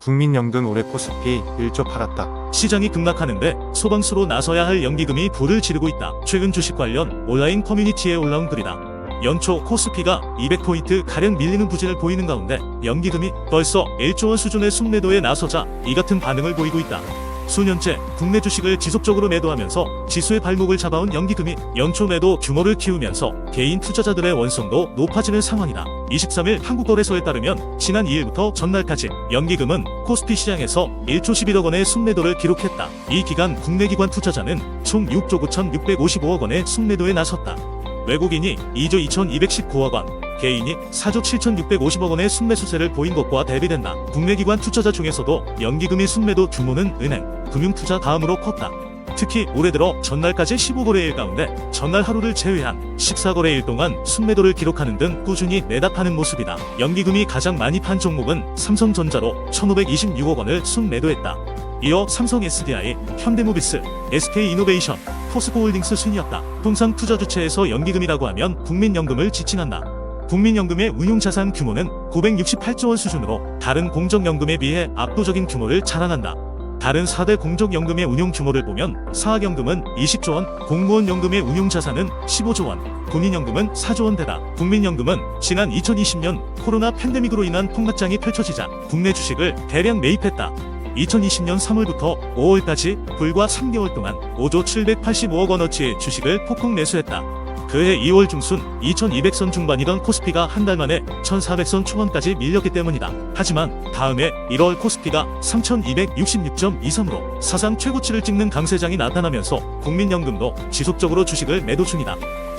국민연금 올해 코스피 1조 팔았다. 시장이 급락하는데 소방수로 나서야 할 연기금이 불을 지르고 있다. 최근 주식 관련 온라인 커뮤니티에 올라온 글이다. 연초 코스피가 200포인트 가량 밀리는 부진을 보이는 가운데 연기금이 벌써 1조 원 수준의 순매도에 나서자 이 같은 반응을 보이고 있다. 수년째 국내 주식을 지속적으로 매도하면서 지수의 발목을 잡아온 연기금이 연초 매도 규모를 키우면서 개인 투자자들의 원성도 높아지는 상황이다. 23일 한국거래소에 따르면 지난 2일부터 전날까지 연기금은 코스피 시장에서 1조 11억 원의 순매도를 기록했다. 이 기간 국내 기관 투자자는 총 6조 9,655억 원의 순매도에 나섰다. 외국인이 2조 2,219억 원, 개인이 4조 7,650억 원의 순매 수세를 보인 것과 대비된다. 국내 기관 투자자 중에서도 연기금의 순매도 규모는 은행, 금융투자 다음으로 컸다. 특히 올해 들어 전날까지 15거래일 가운데 전날 하루를 제외한 14거래일 동안 순매도를 기록하는 등 꾸준히 매답하는 모습이다. 연기금이 가장 많이 판 종목은 삼성전자로 1,526억 원을 순매도했다. 이어 삼성 SDI, 현대모비스, SK이노베이션, 포스코홀딩스 순이었다. 통상 투자 주체에서 연기금이라고 하면 국민연금을 지칭한다. 국민연금의 운용자산 규모는 968조 원 수준으로 다른 공적연금에 비해 압도적인 규모를 자랑한다. 다른 4대 공적연금의 운용 규모를 보면 사학연금은 20조 원, 공무원연금의 운용자산은 15조 원, 군인연금은 4조 원대다. 국민연금은 지난 2020년 코로나 팬데믹으로 인한 폭락장이 펼쳐지자 국내 주식을 대량 매입했다. 2020년 3월부터 5월까지 불과 3개월 동안 5조 785억 원어치의 주식을 폭풍 매수했다. 그해 2월 중순 2200선 중반이던 코스피가 한 달 만에 1400선 초반까지 밀렸기 때문이다. 하지만 다음해 1월 코스피가 3266.23으로 사상 최고치를 찍는 강세장이 나타나면서 국민연금도 지속적으로 주식을 매도 중이다.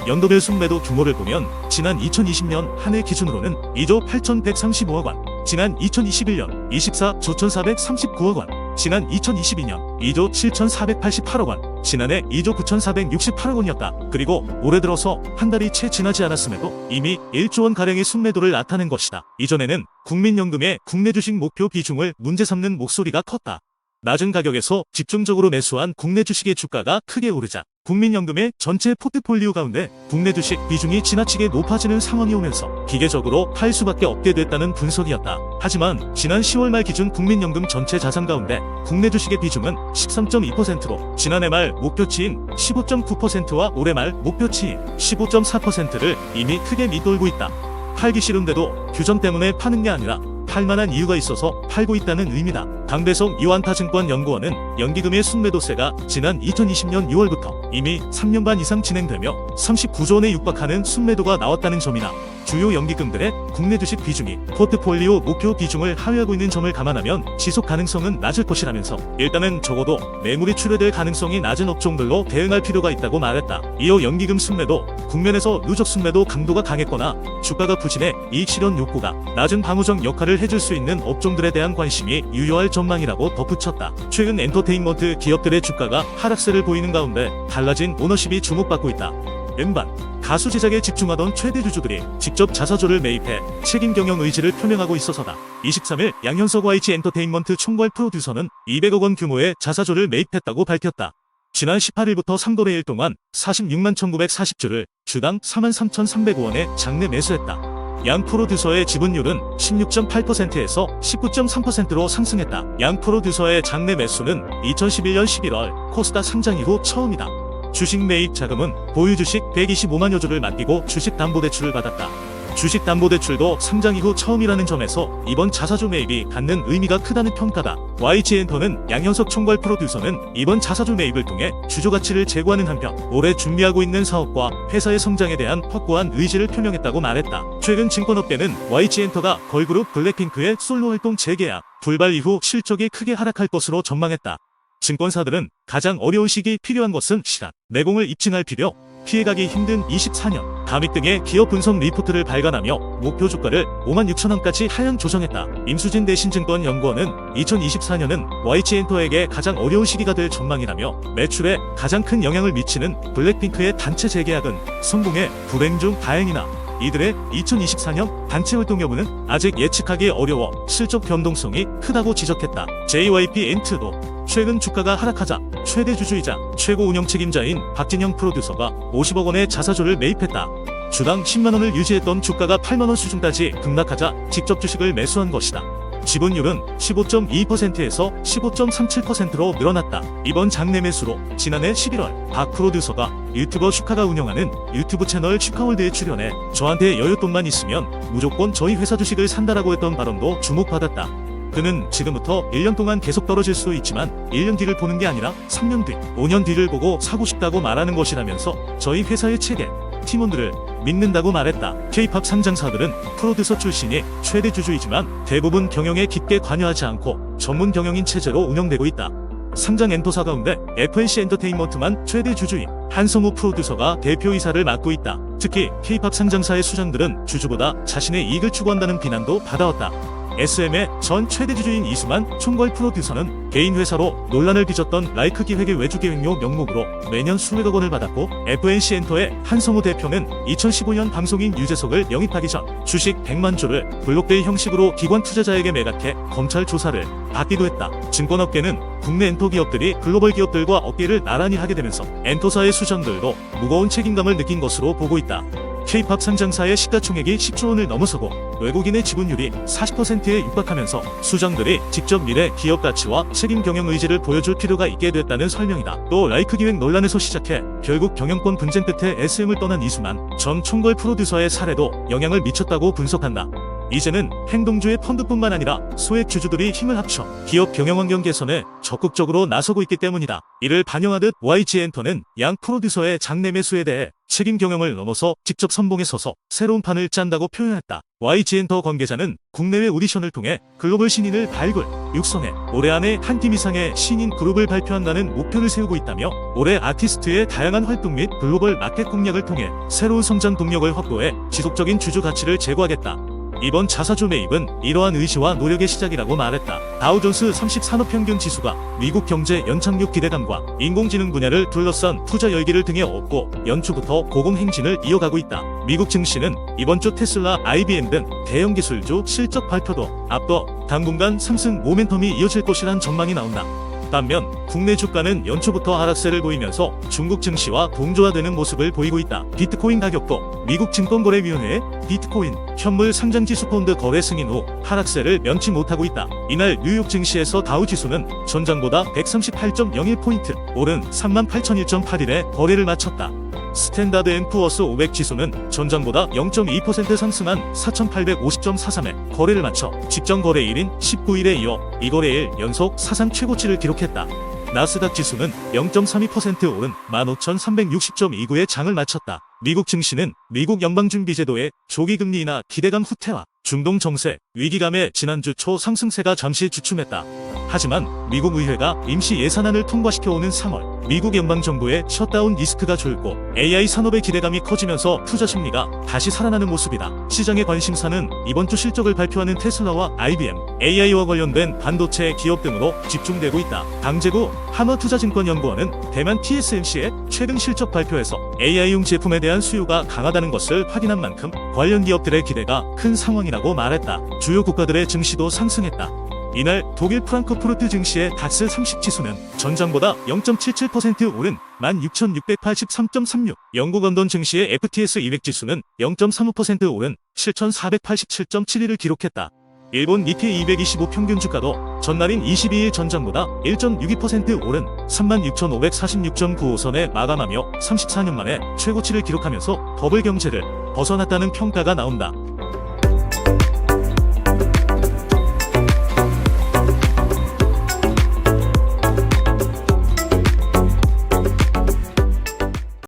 연도별 순매도 규모를 보면 지난 2020년 한 해 기준으로는 2조 8135억 원, 지난 2021년 24조 1439억 원, 지난 2022년 2조 7488억 원, 지난해 2조 9468억 원이었다. 그리고 올해 들어서 한 달이 채 지나지 않았음에도 이미 1조 원 가량의 순매도를 나타낸 것이다. 이전에는 국민연금의 국내 주식 목표 비중을 문제 삼는 목소리가 컸다. 낮은 가격에서 집중적으로 매수한 국내 주식의 주가가 크게 오르자 국민연금의 전체 포트폴리오 가운데 국내 주식 비중이 지나치게 높아지는 상황이 오면서 기계적으로 팔 수밖에 없게 됐다는 분석이었다. 하지만 지난 10월 말 기준 국민연금 전체 자산 가운데 국내 주식의 비중은 13.2%로 지난해 말 목표치인 15.9%와 올해 말 목표치인 15.4%를 이미 크게 밑돌고 있다. 팔기 싫은데도 규정 때문에 파는 게 아니라 팔만한 이유가 있어서 팔고 있다는 의미다. 강대성 이완타증권 연구원은 연기금의 순매도세가 지난 2020년 6월부터 이미 3년 반 이상 진행되며 39조 원에 육박하는 순매도가 나왔다는 점이나 주요 연기금들의 국내 주식 비중이 포트폴리오 목표 비중을 하회하고 있는 점을 감안하면 지속 가능성은 낮을 것이라면서 일단은 적어도 매물이 출회될 가능성이 낮은 업종들로 대응할 필요가 있다고 말했다. 이어 연기금 순매도 국면에서 누적 순매도 강도가 강했거나 주가가 부진해 이익 실현 욕구가 낮은 방어적 역할을 해줄 수 있는 업종들에 대한 관심이 유효할 전망이라고 덧붙였다. 최근 엔터테인먼트 기업들의 주가가 하락세를 보이는 가운데 달라진 오너십이 주목받고 있다. 음반, 가수 제작에 집중하던 최대 주주들이 직접 자사조를 매입해 책임 경영 의지를 표명하고 있어서다. 23일 양현석 YG 엔터테인먼트 총괄 프로듀서는 200억 원 규모의 자사조를 매입했다고 밝혔다. 지난 18일부터 3거래일 동안 46만 1940주를 주당 43,305원에 장내 매수했다. 양 프로듀서의 지분율은 16.8%에서 19.3%로 상승했다. 양 프로듀서의 장내 매수는 2011년 11월 코스닥 상장 이후 처음이다. 주식 매입 자금은 보유 주식 125만여 주를 맡기고 주식담보대출을 받았다. 주식담보대출도 상장 이후 처음이라는 점에서 이번 자사주 매입이 갖는 의미가 크다는 평가다. YG엔터는 양현석 총괄 프로듀서는 이번 자사주 매입을 통해 주주가치를 제고하는 한편 올해 준비하고 있는 사업과 회사의 성장에 대한 확고한 의지를 표명했다고 말했다. 최근 증권업계는 YG엔터가 걸그룹 블랙핑크의 솔로 활동 재계약 불발 이후 실적이 크게 하락할 것으로 전망했다. 증권사들은 가장 어려운 시기 필요한 것은 시간, 내공을 입증할 필요, 피해가기 힘든 24년, 감익 등의 기업 분석 리포트를 발간하며 목표 주가를 56,000원까지 하향 조정했다. 임수진 대신증권 연구원은 2024년은 YG엔터에게 가장 어려운 시기가 될 전망이라며 매출에 가장 큰 영향을 미치는 블랙핑크의 단체 재계약은 성공해 불행 중 다행이나 이들의 2024년 단체 활동 여부는 아직 예측하기 어려워 실적 변동성이 크다고 지적했다. JYP 엔트도 최근 주가가 하락하자 최대 주주이자 최고 운영 책임자인 박진영 프로듀서가 50억 원의 자사조를 매입했다. 주당 10만 원을 유지했던 주가가 8만 원 수준까지 급락하자 직접 주식을 매수한 것이다. 지분율은 15.2%에서 15.37%로 늘어났다. 이번 장내 매수로 지난해 11월 박 프로듀서가 유튜버 슈카가 운영하는 유튜브 채널 슈카월드에 출연해 저한테 여윳돈만 있으면 무조건 저희 회사 주식을 산다라고 했던 발언도 주목받았다. 그는 지금부터 1년 동안 계속 떨어질 수도 있지만 1년 뒤를 보는 게 아니라 3년 뒤, 5년 뒤를 보고 사고 싶다고 말하는 것이라면서 저희 회사의 체계, 팀원들을 믿는다고 말했다. K-팝 상장사들은 프로듀서 출신이 최대 주주이지만 대부분 경영에 깊게 관여하지 않고 전문 경영인 체제로 운영되고 있다. 상장 엔터사 가운데 FNC 엔터테인먼트만 최대 주주인 한성우 프로듀서가 대표이사를 맡고 있다. 특히 K-팝 상장사의 수장들은 주주보다 자신의 이익을 추구한다는 비난도 받아왔다. SM의 전 최대 주주인 이수만 총괄 프로듀서는 개인 회사로 논란을 빚었던 라이크 기획의 외주 기획료 명목으로 매년 수백억 원을 받았고, FNC 엔터의 한성우 대표는 2015년 방송인 유재석을 영입하기 전 주식 100만 주를 블록데이 형식으로 기관 투자자에게 매각해 검찰 조사를 받기도 했다. 증권업계는 국내 엔터 기업들이 글로벌 기업들과 어깨를 나란히 하게 되면서 엔터사의 수장들도 무거운 책임감을 느낀 것으로 보고 있다. K-팝 상장사의 시가총액이 10조 원을 넘어서고 외국인의 지분율이 40%에 육박하면서 수장들이 직접 미래 기업 가치와 책임 경영 의지를 보여줄 필요가 있게 됐다는 설명이다. 또 라이크 기획 논란에서 시작해 결국 경영권 분쟁 끝에 SM을 떠난 이수만 전 총괄 프로듀서의 사례도 영향을 미쳤다고 분석한다. 이제는 행동주의 펀드뿐만 아니라 소액 주주들이 힘을 합쳐 기업 경영 환경 개선에 적극적으로 나서고 있기 때문이다. 이를 반영하듯 YG엔터는 양 프로듀서의 장내 매수에 대해 책임 경영을 넘어서 직접 선봉에 서서 새로운 판을 짠다고 표현했다. YG엔터 관계자는 국내외 오디션을 통해 글로벌 신인을 발굴, 육성해 올해 안에 한 팀 이상의 신인 그룹을 발표한다는 목표를 세우고 있다며 올해 아티스트의 다양한 활동 및 글로벌 마켓 공략을 통해 새로운 성장 동력을 확보해 지속적인 주주 가치를 제고하겠다. 이번 자사주 매입은 이러한 의지와 노력의 시작이라고 말했다. 다우존스 30 산업평균 지수가 미국 경제 연착륙 기대감과 인공지능 분야를 둘러싼 투자 열기를 등에 업고 연초부터 고공행진을 이어가고 있다. 미국 증시는 이번 주 테슬라, IBM 등 대형 기술주 실적 발표도 앞둬 당분간 상승 모멘텀이 이어질 것이란 전망이 나온다. 반면 국내 주가는 연초부터 하락세를 보이면서 중국 증시와 동조화되는 모습을 보이고 있다. 비트코인 가격도 미국 증권거래위원회의 비트코인 현물 상장지수 펀드 거래 승인 후 하락세를 면치 못하고 있다. 이날 뉴욕 증시에서 다우 지수는 전장보다 138.01포인트 오른 38,001.81에 거래를 마쳤다. 스탠다드 앤 푸어스 500 지수는 전장보다 0.2% 상승한 4,850.43에 거래를 마쳐 직전 거래일인 19일에 이어 이 거래일 연속 사상 최고치를 기록했다. 나스닥 지수는 0.32% 오른 15,360.29에 장을 마쳤다. 미국 증시는 미국 연방준비제도의 조기금리 인하 기대감 후퇴와 중동 정세 위기감에 지난주 초 상승세가 잠시 주춤했다. 하지만 미국 의회가 임시 예산안을 통과시켜오는 3월 미국 연방정부의 셧다운 리스크가 줄고 AI 산업의 기대감이 커지면서 투자 심리가 다시 살아나는 모습이다. 시장의 관심사는 이번 주 실적을 발표하는 테슬라와 IBM, AI와 관련된 반도체 기업 등으로 집중되고 있다. 강재구 한화투자증권연구원은 대만 TSMC의 최근 실적 발표에서 AI용 제품에 대한 수요가 강하다는 것을 확인한 만큼 관련 기업들의 기대가 큰 상황이라고 말했다. 주요 국가들의 증시도 상승했다. 이날 독일 프랑크푸르트 증시의 다스 30 지수는 전장보다 0.77% 오른 16,683.36, 영국 런던 증시의 FTS 200 지수는 0.35% 오른 7,487.71을 기록했다. 일본 니케이 225 평균 주가도 전날인 22일 전장보다 1.62% 오른 36,546.95선에 마감하며 34년 만에 최고치를 기록하면서 버블 경제를 벗어났다는 평가가 나온다.